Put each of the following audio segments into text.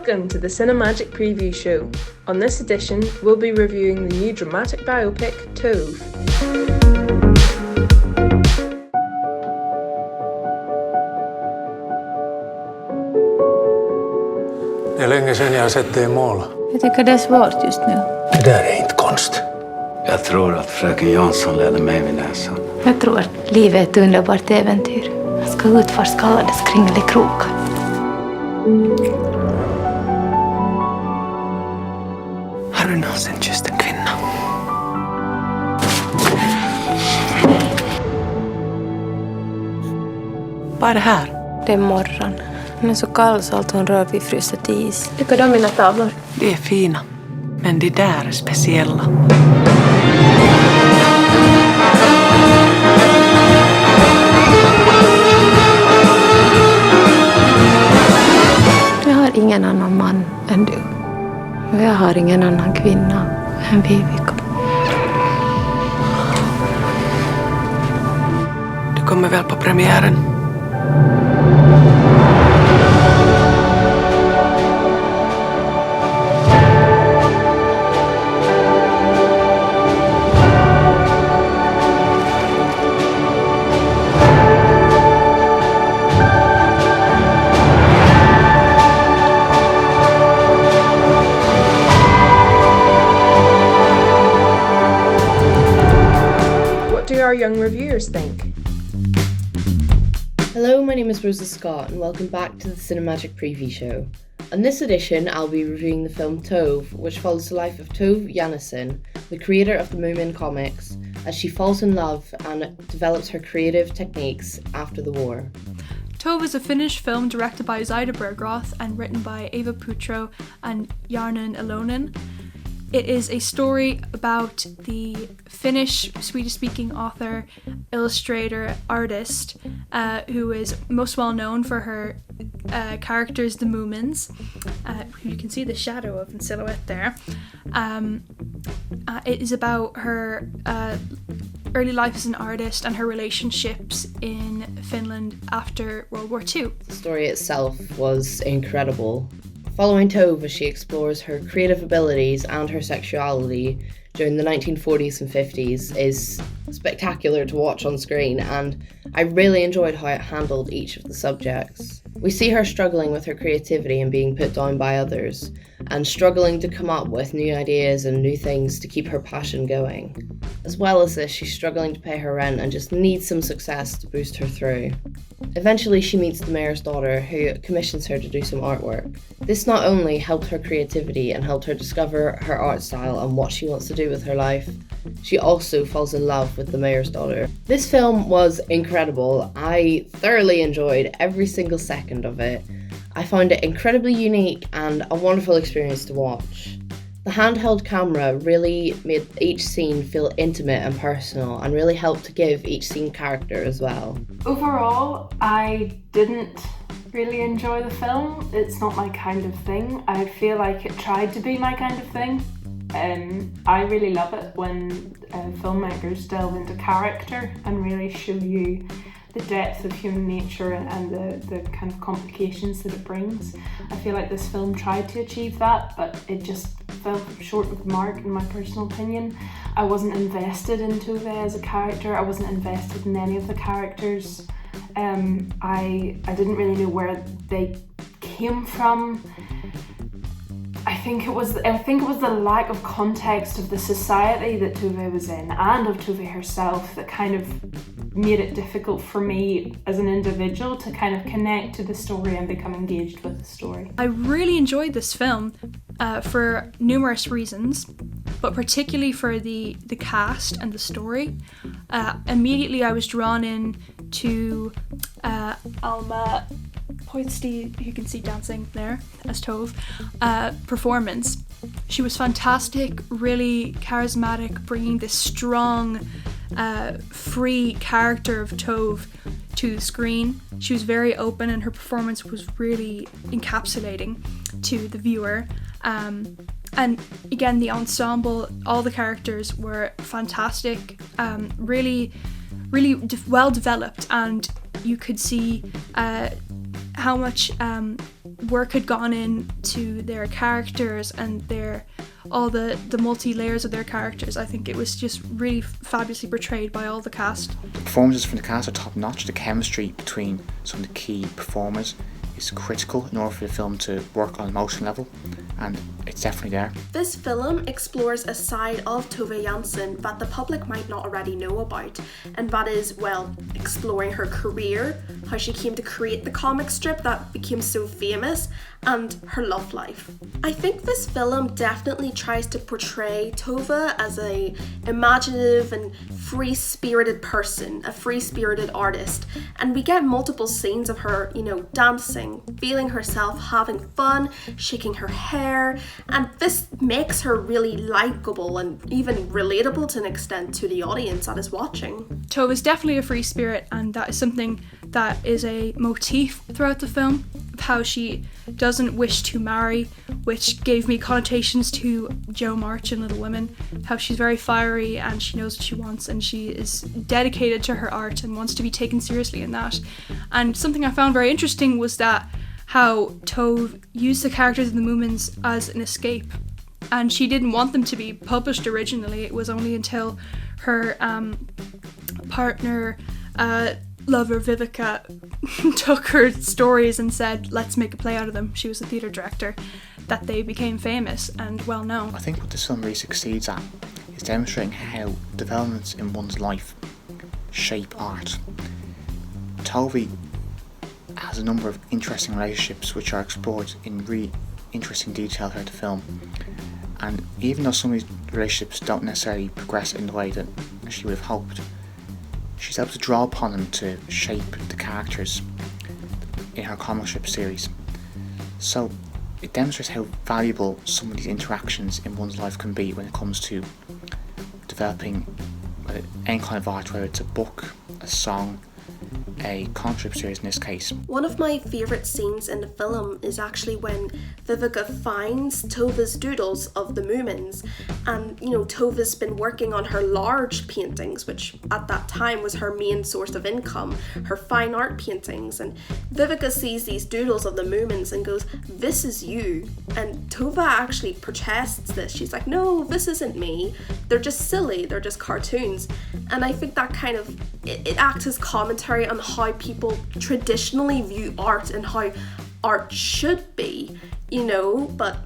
Welcome to the Cinemagic preview show. On this edition, we'll be reviewing the new dramatic biopic, Tove. Det är länge sedan jag har sett dig måla. Jag tycker det är svårt just nu. Det där är inte konst. Jag tror att fröken Jansson ledde mig vid näsan. Jag tror att livet är ett underbart äventyr. Jag ska utforska alla dess kringelikrokar. Har du någonsin kysst en kvinna? Vad är det här? Det är morgon. Hon är så kall så allt hon rör vid fryser till is. Tycker du om mina tavlor? De är fina, men de där är speciella. Jag har ingen annan man än du. Och jag har ingen annan kvinna än Vivica. Du kommer väl på premiären? What do our young reviewers think? Hello, my name is Rosa Scott and welcome back to the Cinemagic preview show. On this edition, I'll be reviewing the film Tove, which follows the life of Tove Jansson, the creator of the Moomins comics, as she falls in love and develops her creative techniques after the war. Tove is a Finnish film directed by Zaida Bergroth and written by Eva Putro and Jarno Alonen. It is a story about the Finnish Swedish-speaking author, illustrator, artist, who is most well known for her characters, the Moomins, who you can see the shadow of in silhouette there. It is about her early life as an artist and her relationships in Finland after World War II. The story itself was incredible. Following Tove as she explores her creative abilities and her sexuality during the 1940s and 50s is spectacular to watch on screen, and I really enjoyed how it handled each of the subjects. We see her struggling with her creativity and being put down by others, and struggling to come up with new ideas and new things to keep her passion going. As well as this, she's struggling to pay her rent and just needs some success to boost her through. Eventually, she meets the mayor's daughter, who commissions her to do some artwork. This not only helped her creativity and helped her discover her art style and what she wants to do with her life, she also falls in love with the mayor's daughter. This film was incredible. I thoroughly enjoyed every single second of it. I found it incredibly unique and a wonderful experience to watch. The handheld camera really made each scene feel intimate and personal and really helped to give each scene character as well. Overall, I didn't really enjoy the film. It's not my kind of thing. I feel like it tried to be my kind of thing. I really love it when filmmakers delve into character and really show you the depth of human nature and the kind of complications that it brings. I feel like this film tried to achieve that, but it just fell short of the mark in my personal opinion. I wasn't invested in Tove as a character. I wasn't invested in any of the characters. I didn't really know where they came from. I think it was the lack of context of the society that Tove was in and of Tove herself that kind of made it difficult for me as an individual to kind of connect to the story and become engaged with the story. I really enjoyed this film for numerous reasons, but particularly for the cast and the story. Immediately I was drawn in to Alma Hoytsty, who you can see dancing there as Tove, performance. She was fantastic, really charismatic, bringing this strong, free character of Tove to the screen. She was very open and her performance was really encapsulating to the viewer. And again, the ensemble, all the characters were fantastic, really well developed, and you could see how much work had gone into their characters and all the multi-layers of their characters. I think it was just really fabulously portrayed by all the cast. The performances from the cast are top-notch. The chemistry between some of the key performers is critical in order for the film to work on an emotion level, and it's definitely there. This film explores a side of Tove Jansson that the public might not already know about, and that is, well, exploring her career, how she came to create the comic strip that became so famous, and her love life. I think this film definitely tries to portray Tove as a imaginative and free-spirited person, a free-spirited artist, and we get multiple scenes of her, dancing, feeling herself, having fun, shaking her hair, and this makes her really likeable and even relatable to an extent to the audience that is watching. Tove is definitely a free spirit, and that is something that is a motif throughout the film, of how she doesn't wish to marry, which gave me connotations to Jo March in Little Women, how she's very fiery and she knows what she wants and she is dedicated to her art and wants to be taken seriously in that. And something I found very interesting was that how Tove used the characters in the Moomins as an escape, and she didn't want them to be published originally. It was only until her partner, lover Vivica took her stories and said, let's make a play out of them. She was a theatre director, that they became famous and well known. I think what this film really succeeds at is demonstrating how developments in one's life shape art. Tove has a number of interesting relationships which are explored in really interesting detail throughout the film, and even though some of these relationships don't necessarily progress in the way that she would have hoped, she's able to draw upon them to shape the characters in her comic strip series. So it demonstrates how valuable some of these interactions in one's life can be when it comes to developing any kind of art, whether it's a book, a song, a comic strip series in this case. One of my favourite scenes in the film is actually when Vivica finds Tove's doodles of the Moomins, and Tove's been working on her large paintings, which at that time was her main source of income, her fine art paintings, and Vivica sees these doodles of the Moomins and goes, "This is you," and Tove actually protests this. She's like, "No, this isn't me, they're just silly, they're just cartoons." And I think that kind of it acts as commentary on how people traditionally view art and how art should be, but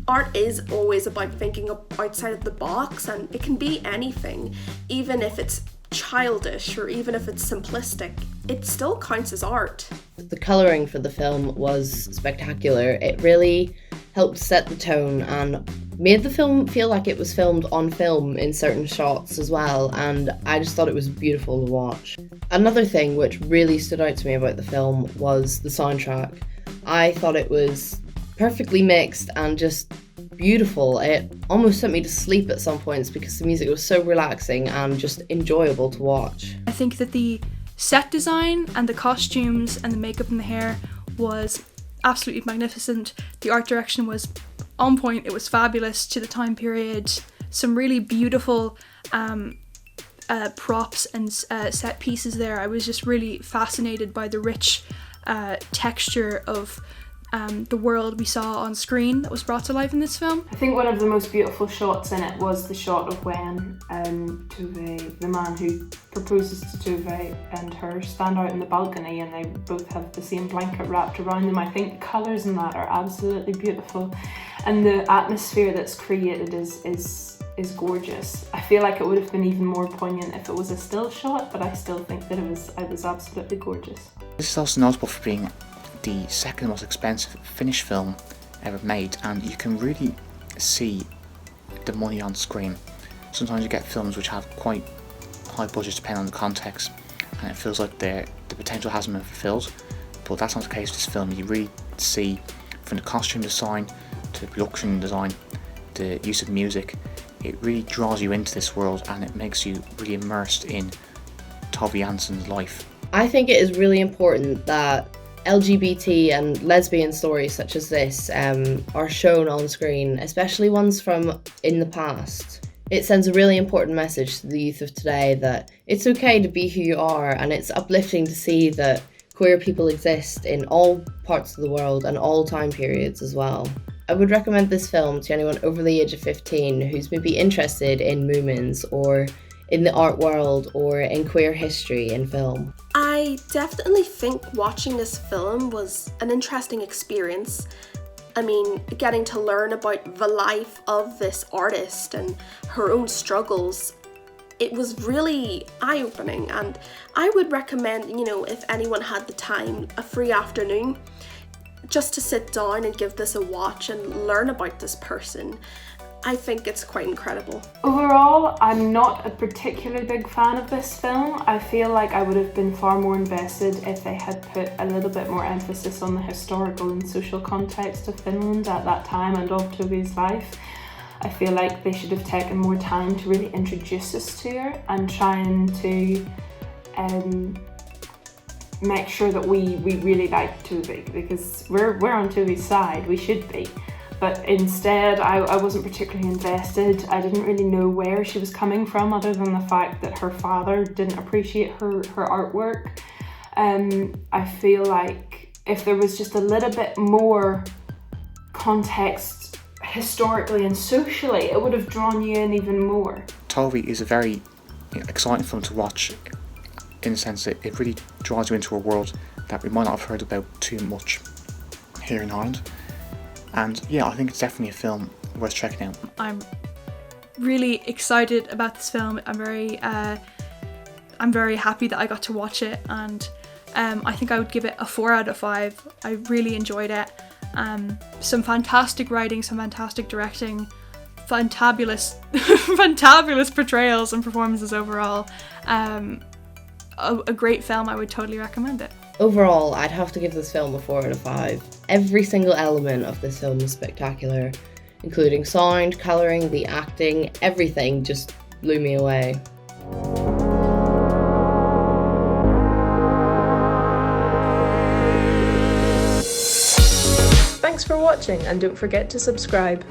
art is always about thinking outside of the box, and it can be anything, even if it's childish or even if it's simplistic, it still counts as art. The colouring for the film was spectacular. It really helped set the tone and made the film feel like it was filmed on film in certain shots as well, and I just thought it was beautiful to watch. Another thing which really stood out to me about the film was the soundtrack. I thought it was perfectly mixed and just beautiful. It almost sent me to sleep at some points because the music was so relaxing and just enjoyable to watch. I think that the set design and the costumes and the makeup and the hair was absolutely magnificent. The art direction was on point. It was fabulous to the time period. Some really beautiful props and set pieces there. I was just really fascinated by the rich texture of the world we saw on screen that was brought to life in this film. I think one of the most beautiful shots in it was the shot of when Tove, the man who proposes to Tove, and her stand out in the balcony and they both have the same blanket wrapped around them. I think the colours in that are absolutely beautiful, and the atmosphere that's created is gorgeous. I feel like it would have been even more poignant if it was a still shot, but I still think that it was absolutely gorgeous. This is also notable for being the second most expensive Finnish film ever made, and you can really see the money on screen. Sometimes you get films which have quite high budgets depending on the context, and it feels like the potential hasn't been fulfilled, but that's not the case with this film. You really see, from the costume design to the production design, the use of music, it really draws you into this world and it makes you really immersed in Tove Jansson's life. I think it is really important that LGBT and lesbian stories such as this are shown on screen, especially ones from in the past. It sends a really important message to the youth of today that it's okay to be who you are, and it's uplifting to see that Queer people exist in all parts of the world and all time periods as well. I would recommend this film to anyone over the age of 15 who's maybe interested in Moomins or in the art world or in queer history in film. I definitely think watching this film was an interesting experience. I mean, getting to learn about the life of this artist and her own struggles, it was really eye-opening, and I would recommend, if anyone had the time, a free afternoon, just to sit down and give this a watch and learn about this person. I think it's quite incredible. Overall, I'm not a particularly big fan of this film. I feel like I would have been far more invested if they had put a little bit more emphasis on the historical and social context of Finland at that time and of Tove's life. I feel like they should have taken more time to really introduce us to her and trying to make sure that we really like Tove, because we're on Tove's side, we should be. But instead, I wasn't particularly invested. I didn't really know where she was coming from, other than the fact that her father didn't appreciate her artwork. I feel like if there was just a little bit more context historically and socially, it would have drawn you in even more. Tove is a very exciting film to watch, in the sense that it really draws you into a world that we might not have heard about too much here in Ireland. And yeah, I think it's definitely a film worth checking out. I'm really excited about this film. I'm very happy that I got to watch it, and I think I would give it a 4 out of 5. I really enjoyed it. Some fantastic writing, some fantastic directing, fantabulous portrayals and performances overall. A great film. I would totally recommend it. Overall, I'd have to give this film a 4 out of 5. Every single element of this film was spectacular, including sound, colouring, the acting, everything just blew me away. Thanks for watching, and don't forget to subscribe.